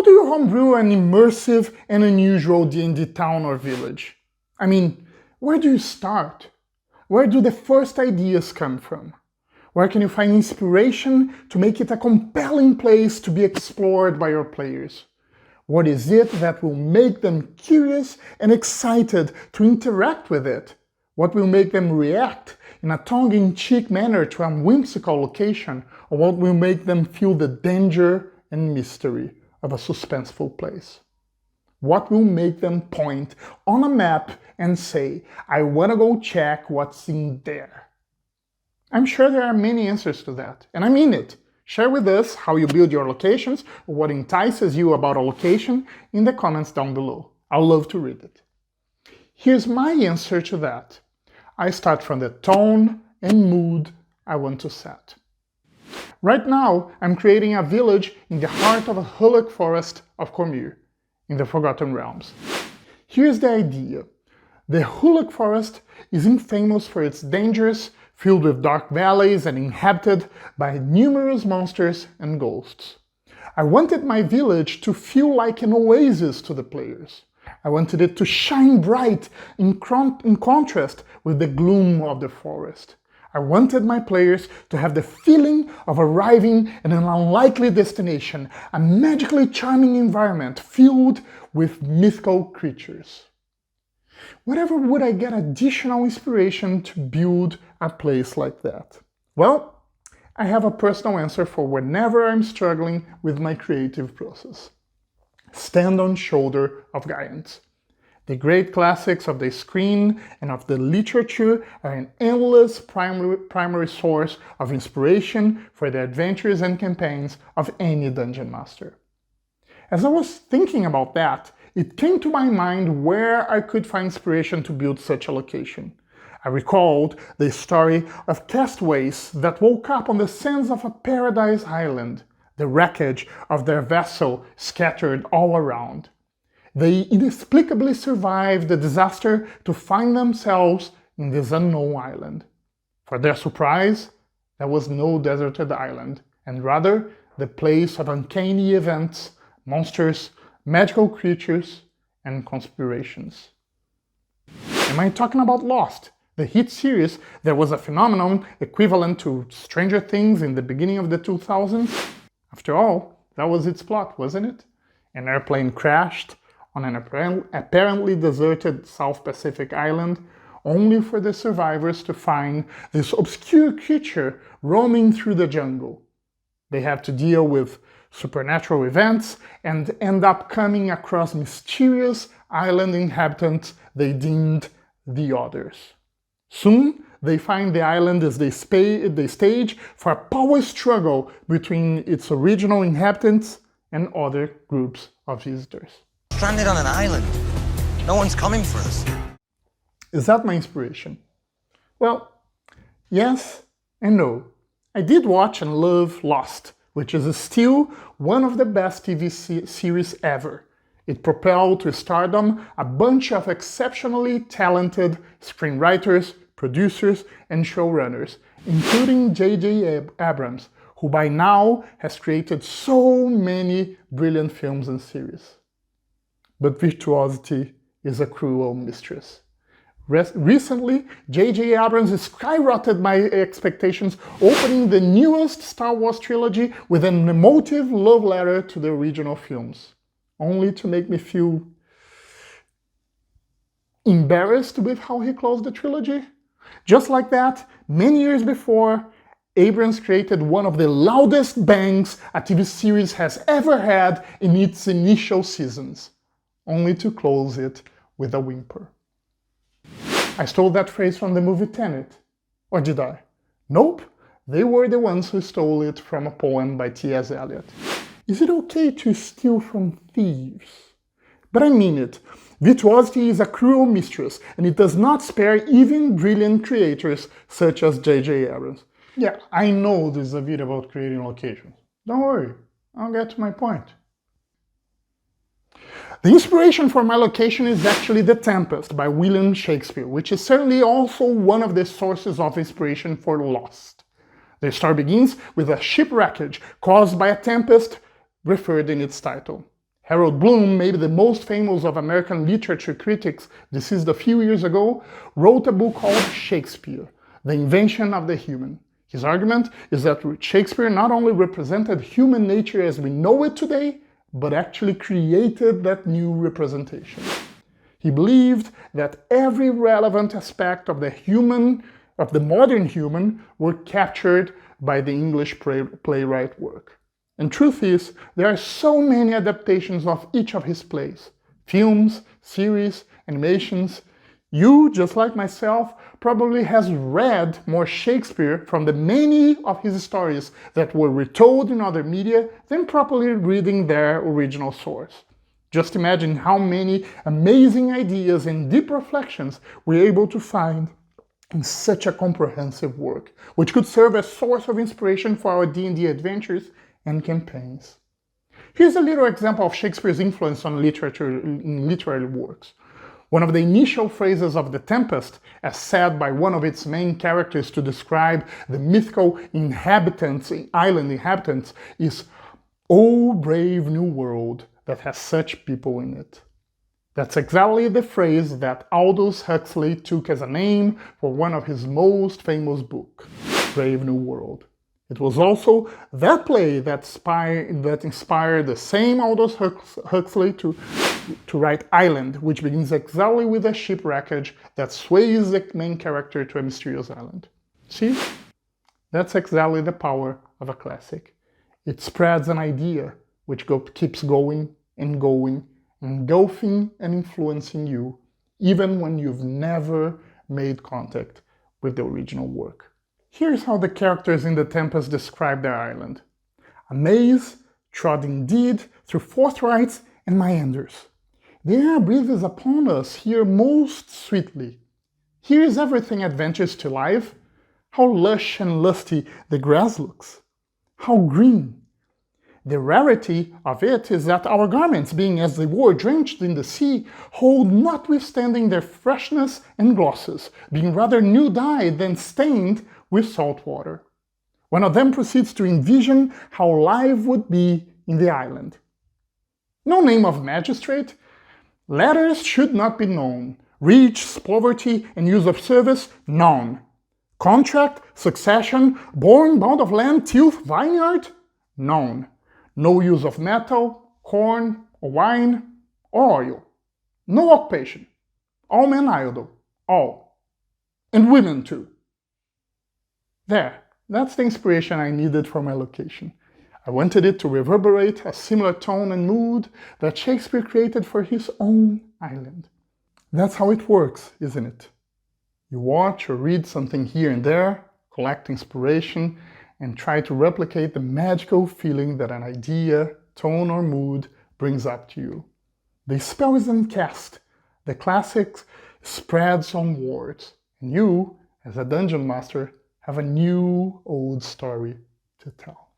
how do you homebrew an immersive and unusual D&D town or village? I mean, where do you start? Where do the first ideas come from? Where can you find inspiration to make it a compelling place to be explored by your players? What is it that will make them curious and excited to interact with it? What will make them react in a tongue-in-cheek manner to a whimsical location, or what will make them feel the danger and mystery of a suspenseful place? What will make them point on a map and say, I want to go check what's in there? I'm sure there are many answers to that, and I mean it. Share with us how you build your locations or what entices you about a location in the comments down below. I'd love to read it. Here's my answer to that. I start from the tone and mood I want to set. Right now, I'm creating a village in the heart of a hullock forest of Cormyr, in the Forgotten Realms. Here's the idea. The hullock forest is infamous for its dangers, filled with dark valleys and inhabited by numerous monsters and ghosts. I wanted my village to feel like an oasis to the players. I wanted it to shine bright in contrast with the gloom of the forest. I wanted my players to have the feeling of arriving at an unlikely destination, a magically charming environment filled with mythical creatures. Wherever would I get additional inspiration to build a place like that? Well, I have a personal answer for whenever I'm struggling with my creative process. Stand on shoulder of giants. The great classics of the screen and of the literature are an endless primary source of inspiration for the adventures and campaigns of any dungeon master. As I was thinking about that, it came to my mind where I could find inspiration to build such a location. I recalled the story of castaways that woke up on the sands of a paradise island, the wreckage of their vessel scattered all around. They inexplicably survived the disaster to find themselves in this unknown island. For their surprise, there was no deserted island, and rather the place of uncanny events, monsters, magical creatures, and conspirations. Am I talking about Lost, the hit series that was a phenomenon equivalent to Stranger Things in the beginning of the 2000s? After all, that was its plot, wasn't it? An airplane crashed on an apparently deserted South Pacific island, only for the survivors to find this obscure creature roaming through the jungle. They have to deal with supernatural events and end up coming across mysterious island inhabitants they deemed the others. Soon, they find the island as the stage for a power struggle between its original inhabitants and other groups of visitors. Stranded on an island. No one's coming for us. Is that my inspiration? Well, yes and no. I did watch and love Lost, which is still one of the best TV series ever. It propelled to stardom a bunch of exceptionally talented screenwriters, producers, and showrunners, including J.J. Abrams, who by now has created so many brilliant films and series. But virtuosity is a cruel mistress. Recently, J.J. Abrams skyrocketed my expectations, opening the newest Star Wars trilogy with an emotive love letter to the original films, only to make me feel embarrassed with how he closed the trilogy. Just like that, many years before, Abrams created one of the loudest bangs a TV series has ever had in its initial seasons, only to close it with a whimper. I stole that phrase from the movie Tenet. Or did I? Nope, they were the ones who stole it from a poem by T.S. Eliot. Is it okay to steal from thieves? But I mean it. Virtuosity is a cruel mistress, and it does not spare even brilliant creators such as J.J. Abrams. Yeah, I know this is a video about creating locations. Don't worry, I'll get to my point. The inspiration for my location is actually The Tempest by William Shakespeare, which is certainly also one of the sources of inspiration for Lost. The story begins with a shipwreckage caused by a tempest referred in its title. Harold Bloom, maybe the most famous of American literature critics, deceased a few years ago, wrote a book called Shakespeare, The Invention of the Human. His argument is that Shakespeare not only represented human nature as we know it today, but actually created that new representation. He believed that every relevant aspect of the modern human, were captured by the English playwright work. And truth is, there are so many adaptations of each of his plays. Films, series, animations. You, just like myself, probably has read more Shakespeare from the many of his stories that were retold in other media than properly reading their original source. Just imagine how many amazing ideas and deep reflections we're able to find in such a comprehensive work, which could serve as a source of inspiration for our D&D adventures and campaigns. Here's a little example of Shakespeare's influence on literature in literary works. One of the initial phrases of The Tempest, as said by one of its main characters to describe the mythical island inhabitants, is, "O brave new world that has such people in it." That's exactly the phrase that Aldous Huxley took as a name for one of his most famous books, Brave New World. It was also that play that inspired the same Aldous Huxley to write Island, which begins exactly with a shipwreckage that sways the main character to a mysterious island. See? That's exactly the power of a classic. It spreads an idea, which keeps going, engulfing and influencing you, even when you've never made contact with the original work. Here's how the characters in The Tempest describe their island. "A maze, trod indeed through forthrights and meanders. The air breathes upon us here most sweetly. Here is everything adventures to life. How lush and lusty the grass looks. How green. The rarity of it is that our garments, being as they were drenched in the sea, hold notwithstanding their freshness and glosses, being rather new dyed than stained with salt water." One of them proceeds to envision how life would be in the island. "No name of magistrate. Letters should not be known. Riches, poverty, and use of service, none. Contract, succession, born, bound of land, tilth, vineyard, none. No use of metal, corn, or wine, or oil. No occupation. All men idle. All. And women too." There, that's the inspiration I needed for my location. I wanted it to reverberate a similar tone and mood that Shakespeare created for his own island. That's how it works, isn't it? You watch or read something here and there, collect inspiration, and try to replicate the magical feeling that an idea, tone, or mood brings up to you. The spell isn't cast, the classics spreads onwards, and you, as a dungeon master, have a new old story to tell.